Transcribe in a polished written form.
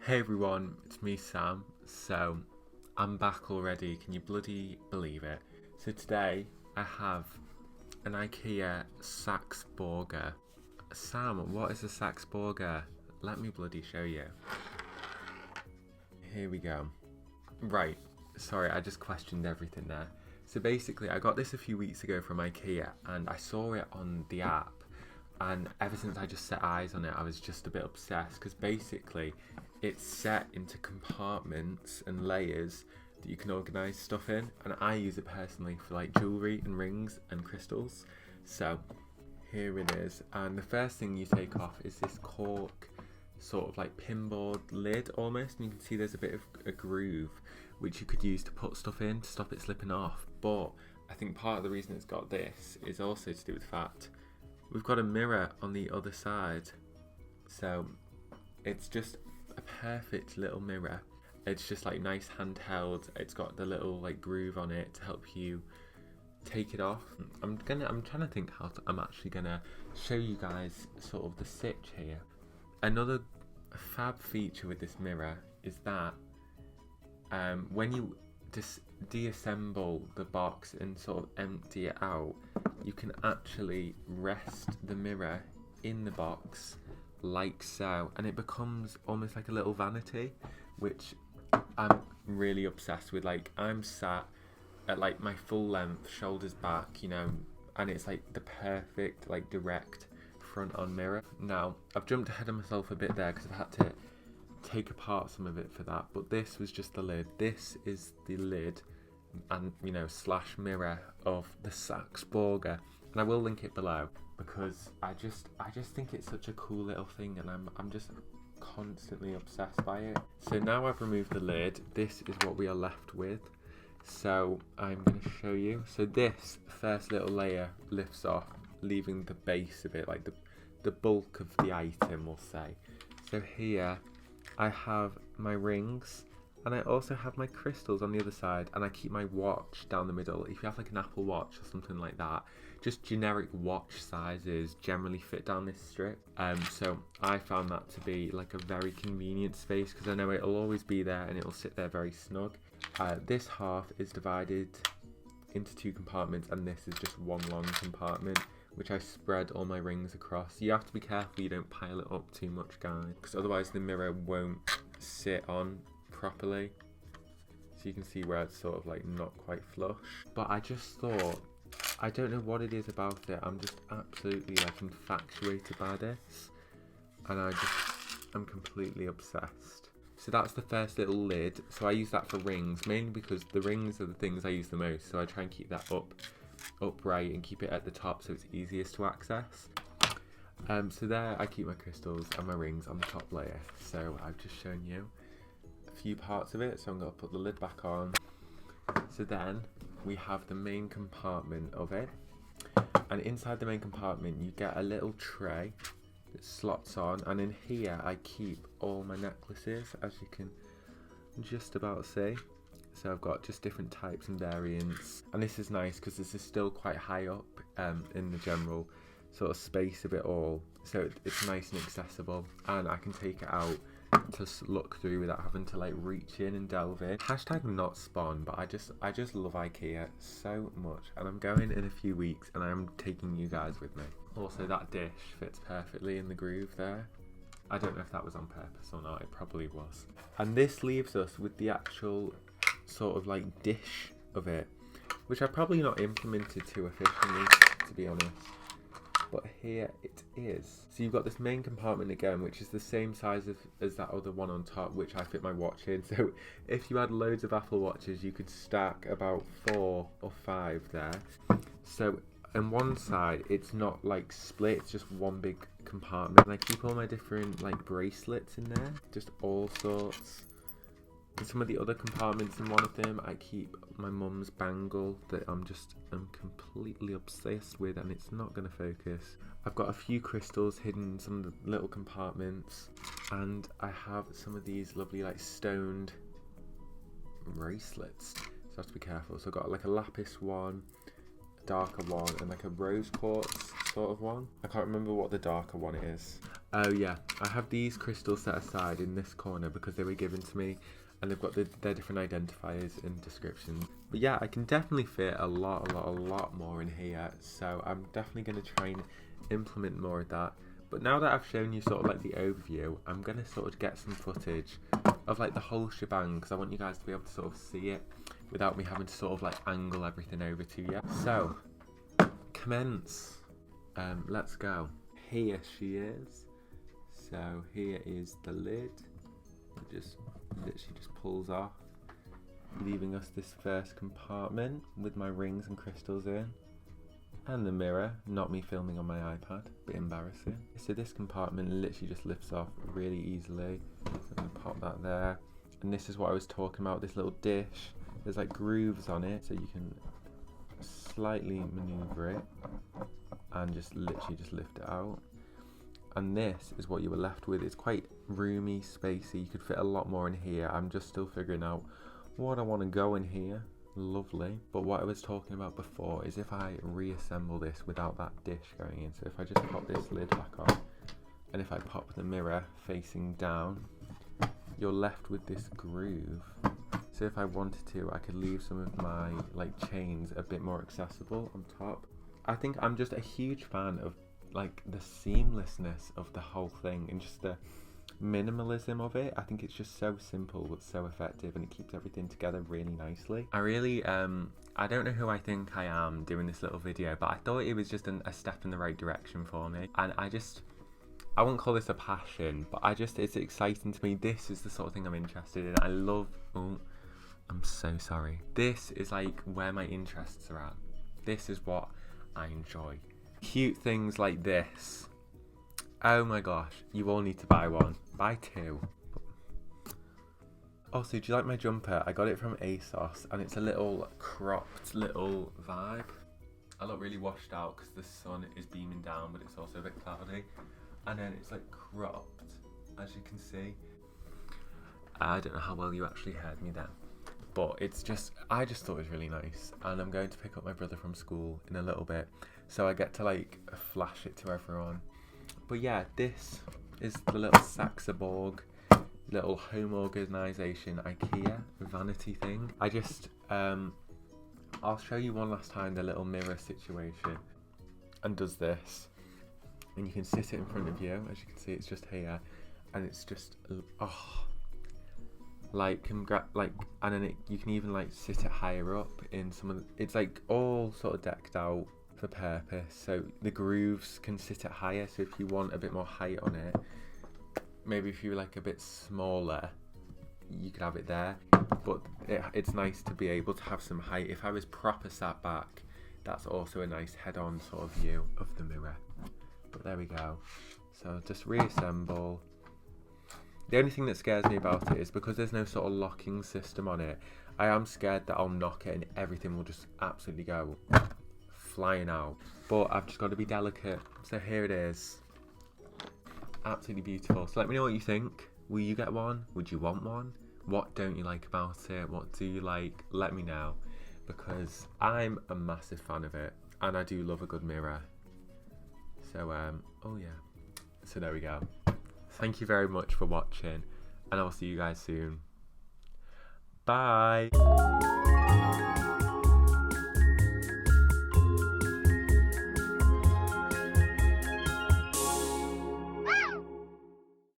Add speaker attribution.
Speaker 1: Hey everyone, it's me Sam. So I'm back already, can you bloody believe it? So today I have an ikea Saxborga. Sam, what is a Saxborga? Let me bloody show you. Here we go. Right, sorry, I just questioned everything there. So basically I got this a few weeks ago from ikea and I saw it on the app, and ever since I just set eyes on it I was just a bit obsessed, because basically it's set into compartments and layers that you can organise stuff in, and I use it personally for like jewellery and rings and crystals. So here it is, and the first thing you take off is this cork sort of like pinboard lid almost, and you can see there's a bit of a groove which you could use to put stuff in to stop it slipping off. But I think part of the reason it's got this is also to do with the fact we've got a mirror on the other side, so it's just a perfect little mirror. It's just like nice handheld. It's got the little like groove on it to help you take it off. I'm trying to think how I'm actually gonna show you guys sort of the stitch here. Another fab feature with this mirror is that when you just deassemble the box and sort of empty it out, you can actually rest the mirror in the box like so, and it becomes almost like a little vanity, which I'm really obsessed with. Like, I'm sat at like my full length, shoulders back, you know, and it's like the perfect like direct front on mirror. Now I've jumped ahead of myself a bit there because I've had to take apart some of it for that, but this was just the lid. This is the lid and, you know, slash mirror of the Saxborga, and I will link it below because I just think it's such a cool little thing, and I'm just constantly obsessed by it. So now I've removed the lid, this is what we are left with. So I'm going to show you. So this first little layer lifts off, leaving the base of it, like the bulk of the item, we'll say. So here I have my rings, and I also have my crystals on the other side, and I keep my watch down the middle. If you have like an Apple Watch or something like that, just generic watch sizes generally fit down this strip. So I found that to be like a very convenient space, because I know it'll always be there and it'll sit there very snug. This half is divided into two compartments, and this is just one long compartment which I spread all my rings across. You have to be careful you don't pile it up too much, guys, because otherwise the mirror won't sit on properly. So you can see where it's sort of like not quite flush. But I just thought, I don't know what it is about it, I'm just absolutely like infatuated by this, and I'm completely obsessed. So that's the first little lid. So I use that for rings, mainly because the rings are the things I use the most, so I try and keep that upright and keep it at the top so it's easiest to access. So there I keep my crystals and my rings on the top layer. So I've just shown you a few parts of it, so I'm going to put the lid back on. So then we have the main compartment of it, and inside the main compartment you get a little tray that slots on, and in here I keep all my necklaces, as you can just about see. So I've got just different types and variants, and this is nice because this is still quite high up in the general sort of space of it all, so it's nice and accessible, and I can take it out to look through without having to like reach in and delve in. Hashtag not spawn, but I just love ikea so much, and I'm going in a few weeks and I'm taking you guys with me. Also, that dish fits perfectly in the groove there. I don't know if that was on purpose or not, it probably was. And this leaves us with the actual sort of like dish of it, which I've probably not implemented too efficiently, to be honest, but here it is. So you've got this main compartment again, which is the same size as that other one on top, which I fit my watch in. So if you had loads of Apple Watches, you could stack about 4 or 5 there. So on one side it's not like split, it's just one big compartment, and I keep all my different like bracelets in there, just all sorts. In some of the other compartments, in one of them I keep my mum's bangle that I'm completely obsessed with, and it's not going to focus. I've got a few crystals hidden in some of the little compartments, and I have some of these lovely like stoned bracelets, so I have to be careful. So I've got like a lapis one, a darker one, and like a rose quartz sort of one. I can't remember what the darker one is. Oh yeah, I have these crystals set aside in this corner because they were given to me, and they've got their different identifiers and descriptions. But yeah, I can definitely fit a lot more in here, so I'm definitely going to try and implement more of that. But now that I've shown you sort of like the overview, I'm going to sort of get some footage of like the whole shebang, because I want you guys to be able to sort of see it without me having to sort of like angle everything over to you. So, commence. Let's go. Here she is. So here is the lid. It just literally just pulls off, leaving us this first compartment with my rings and crystals in. And the mirror, not me filming on my iPad, a bit embarrassing. So this compartment literally just lifts off really easily. So I'm gonna pop that there. And this is what I was talking about, this little dish. There's like grooves on it, so you can slightly maneuver it and just literally just lift it out. And this is what you were left with. It's quite roomy, spacey. You could fit a lot more in here. I'm just still figuring out what I want to go in here. Lovely. But what I was talking about before is if I reassemble this without that dish going in. So if I just pop this lid back on, and if I pop the mirror facing down, you're left with this groove. So if I wanted to, I could leave some of my like chains a bit more accessible on top. I think I'm just a huge fan of like the seamlessness of the whole thing and just the minimalism of it. I think it's just so simple but so effective, and it keeps everything together really nicely. I really I don't know who I think I am doing this little video, but I thought it was just a step in the right direction for me, and I won't call this a passion, but it's exciting to me. This is the sort of thing I'm interested in. I love, oh, I'm so sorry. This is like where my interests are at. This is what I enjoy. Cute things like this. Oh my gosh, you all need to buy one. Buy two. Also, do you like my jumper? I got it from ASOS, and it's a little cropped little vibe. I look really washed out because the sun is beaming down, but it's also a bit cloudy. And then it's like cropped, as you can see. I don't know how well you actually heard me there, but I just thought it was really nice. And I'm going to pick up my brother from school in a little bit, so I get to like flash it to everyone. But yeah, this is the little Saxborga little home organisation IKEA vanity thing. I'll show you one last time the little mirror situation, and does this, and you can sit it in front of you. As you can see, it's just here, and it's just and then you can even like sit it higher up in some of the, it's like all sort of decked out for purpose, so the grooves can sit it higher. So if you want a bit more height on it, maybe if you were like a bit smaller, you could have it there, but it's nice to be able to have some height. If I was proper sat back, that's also a nice head-on sort of view of the mirror. But there we go. So just reassemble. The only thing that scares me about it is because there's no sort of locking system on it, I am scared that I'll knock it and everything will just absolutely go flying out. But I've just got to be delicate. So here it is. Absolutely beautiful. So let me know what you think. Will you get one? Would you want one? What don't you like about it? What do you like? Let me know, because I'm a massive fan of it, and I do love a good mirror. So oh yeah, so there we go. Thank you very much for watching, and I'll see you guys soon. Bye.